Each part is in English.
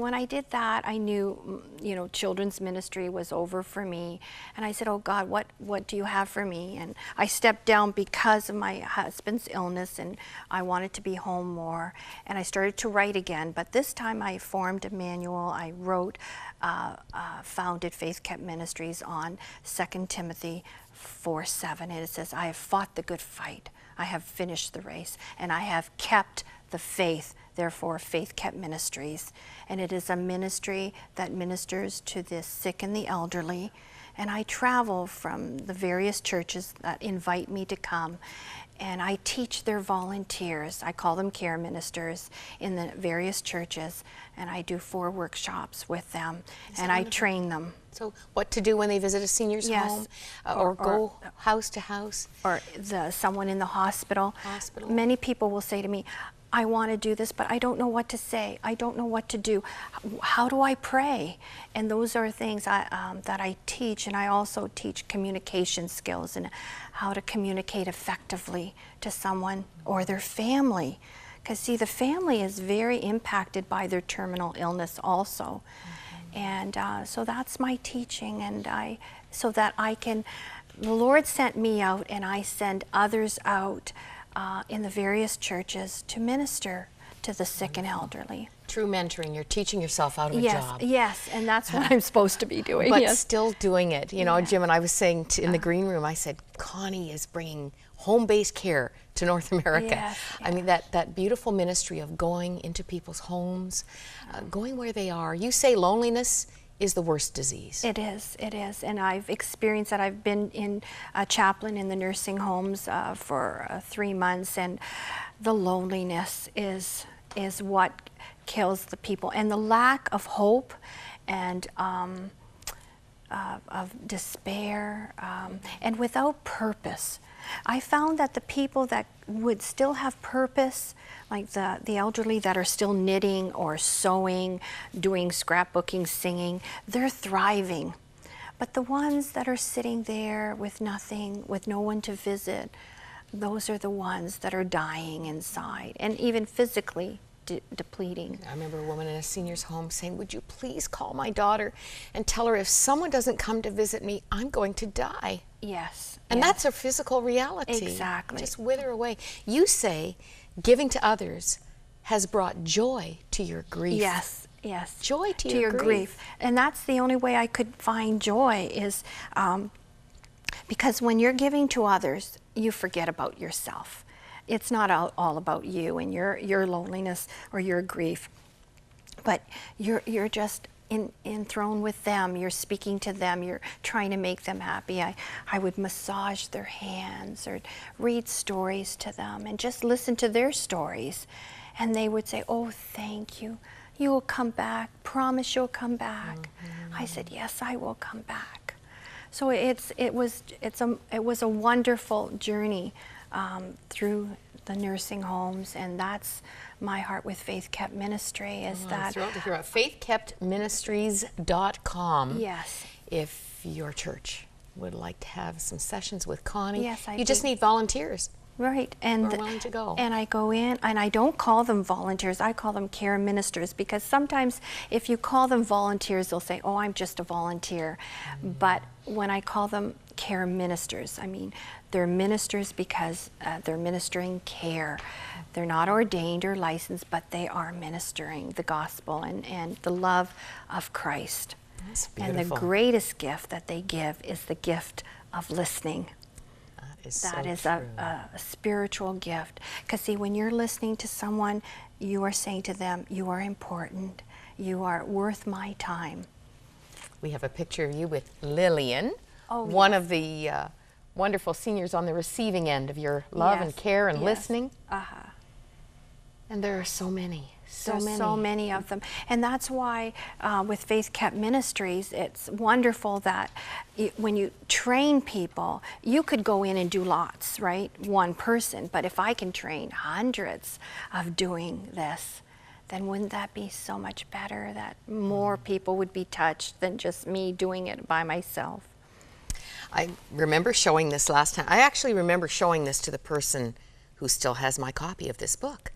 when I did that, I knew, you know, children's ministry was over for me. And I said, oh God, what do you have for me? And I stepped down because of my husband's illness, and I wanted to be home more. And I started to write again, but this time I formed a manual. I wrote, founded Faith Kept Ministries on 2 Timothy 4:7, and it says, I have fought the good fight. I have finished the race, and I have kept the faith. Therefore, Faith Kept Ministries. And it is a ministry that ministers to the sick and the elderly. And I travel from the various churches that invite me to come. And I teach their volunteers. I call them care ministers in the various churches. And I do 4 workshops with them. And I train them. So what to do when they visit a senior's home, or go house to house? Or someone in the hospital. Many people will say to me, I want to do this, but I don't know what to say. I don't know what to do. How do I pray? And those are things that I teach, and I also teach communication skills and how to communicate effectively to someone or their family. Because see, the family is very impacted by their terminal illness also. And so that's my teaching, and so that I can, the Lord sent me out, and I send others out in the various churches to minister to the sick and elderly. True mentoring. You're teaching yourself out of a job. Yes, and that's what I'm supposed to be doing. But still doing it. You know, Jim and I was saying in the green room, I said, Connie is bringing home-based care to North America. I mean, that beautiful ministry of going into people's homes, going where they are. You say loneliness is the worst disease. It is, and I've experienced that. I've been in a chaplain in the nursing homes for 3 months, and the loneliness is what kills the people, and the lack of hope and of despair, and without purpose. I found that the people that would still have purpose, like the elderly that are still knitting or sewing, doing scrapbooking, singing, they're thriving. But the ones that are sitting there with nothing, with no one to visit, those are the ones that are dying inside, and even physically depleting. I remember a woman in a senior's home saying, would you please call my daughter and tell her if someone doesn't come to visit me, I'm going to die. Yes. And that's a physical reality. Exactly. Just wither away. You say giving to others has brought joy to your grief. Yes. Joy to your grief. And that's the only way I could find joy is because when you're giving to others, you forget about yourself. It's not all about you and your loneliness or your grief, but you're just enthroned with them. You're speaking to them. You're trying to make them happy. I would massage their hands or read stories to them and just listen to their stories, and they would say, "Oh, thank you. You will come back. Promise you'll come back." I said, "Yes, I will come back." So it was a wonderful journey through the nursing homes, and that's my heart with Faith Kept Ministry is that. I'm thrilled to hear about faithkeptministries.com. Yes. If your church would like to have some sessions with Connie, yes, you just need volunteers. Right, and we're willing to go. And I go in, and I don't call them volunteers. I call them care ministers, because sometimes if you call them volunteers, they'll say, "Oh, I'm just a volunteer." But when I call them care ministers, I mean they're ministers because they're ministering care. They're not ordained or licensed, but they are ministering the gospel and the love of Christ. That's beautiful. And the greatest gift that they give is the gift of listening. That is a spiritual gift. Because see, when you're listening to someone, you are saying to them, you are important. You are worth my time. We have a picture of you with Lillian, one one of the wonderful seniors on the receiving end of your love and care and listening. And there are so many. So many of them. And that's why with Faith Kept Ministries, it's wonderful that when you train people, you could go in and do lots, right? One person. But if I can train hundreds of doing this, then wouldn't that be so much better, that more people would be touched than just me doing it by myself? I remember showing this last time. I actually remember showing this to the person who still has my copy of this book,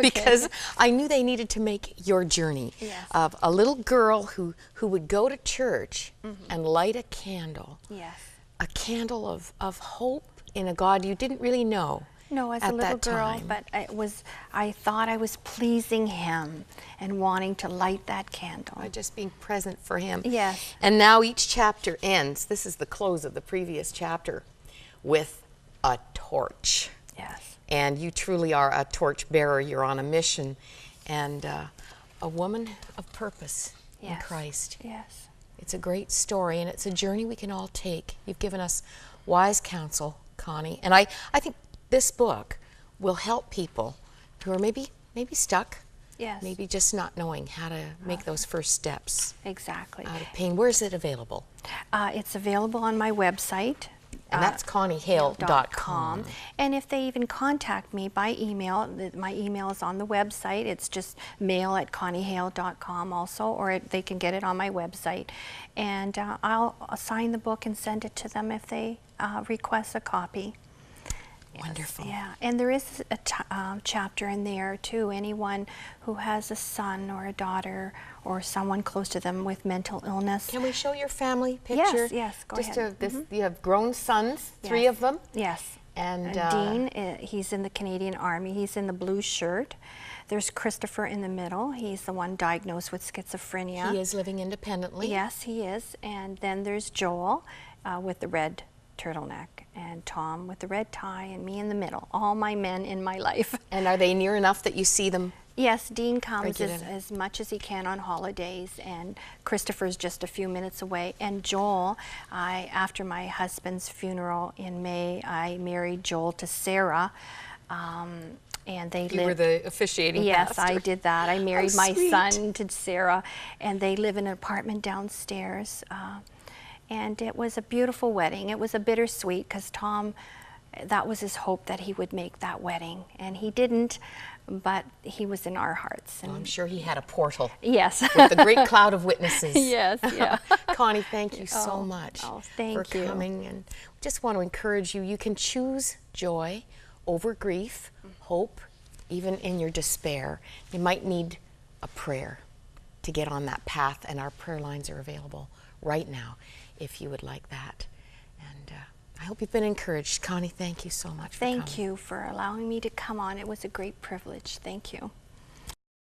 because I knew they needed to make your journey of a little girl who would go to church and light a candle, a candle of hope in a God you didn't really know. No, as a little girl, but I thought I was pleasing Him and wanting to light that candle. By just being present for Him. Yes. And now each chapter ends, this is the close of the previous chapter, with a torch. Yes. And you truly are a torchbearer. You're on a mission, and a woman of purpose in Christ. Yes. It's a great story, and it's a journey we can all take. You've given us wise counsel, Connie, and I think this book will help people who are maybe stuck, maybe just not knowing how to make those first steps. Exactly. Out of pain. Where is it available? It's available on my website. And that's ConnieHale.com. And if they even contact me by email, my email is on the website. It's just mail@ConnieHale.com also, or they can get it on my website. And I'll sign the book and send it to them if they request a copy. Wonderful. Yeah, and there is a chapter in there too. Anyone who has a son or a daughter or someone close to them with mental illness. Can we show your family picture? Yes, go ahead. You have grown sons, 3 of them. Yes. And Dean, he's in the Canadian Army. He's in the blue shirt. There's Christopher in the middle. He's the one diagnosed with schizophrenia. He is living independently. Yes, he is. And then there's Joel with the red turtleneck, and Tom with the red tie, and me in the middle. All my men in my life. And are they near enough that you see them? Yes, Dean comes as much as he can on holidays, and Christopher's just a few minutes away. And Joel, after my husband's funeral in May, I married Joel to Sarah, and they You were the officiating pastor. Yes, I did that. I married my sweet. son to Sarah, and they live in an apartment downstairs. And it was a beautiful wedding. It was a bittersweet because Tom, that was his hope that he would make that wedding. And he didn't, but he was in our hearts. And I'm sure he had a portal. Yes. With the great cloud of witnesses. Yes, yeah. Connie, thank you so much thank for you. coming. And just want to encourage you, you can choose joy over grief, hope, even in your despair. You might need a prayer to get on that path, and our prayer lines are available right now if you would like that. And I hope you've been encouraged. Connie, thank you so much for coming. Thank you for allowing me to come on. It was a great privilege. Thank you.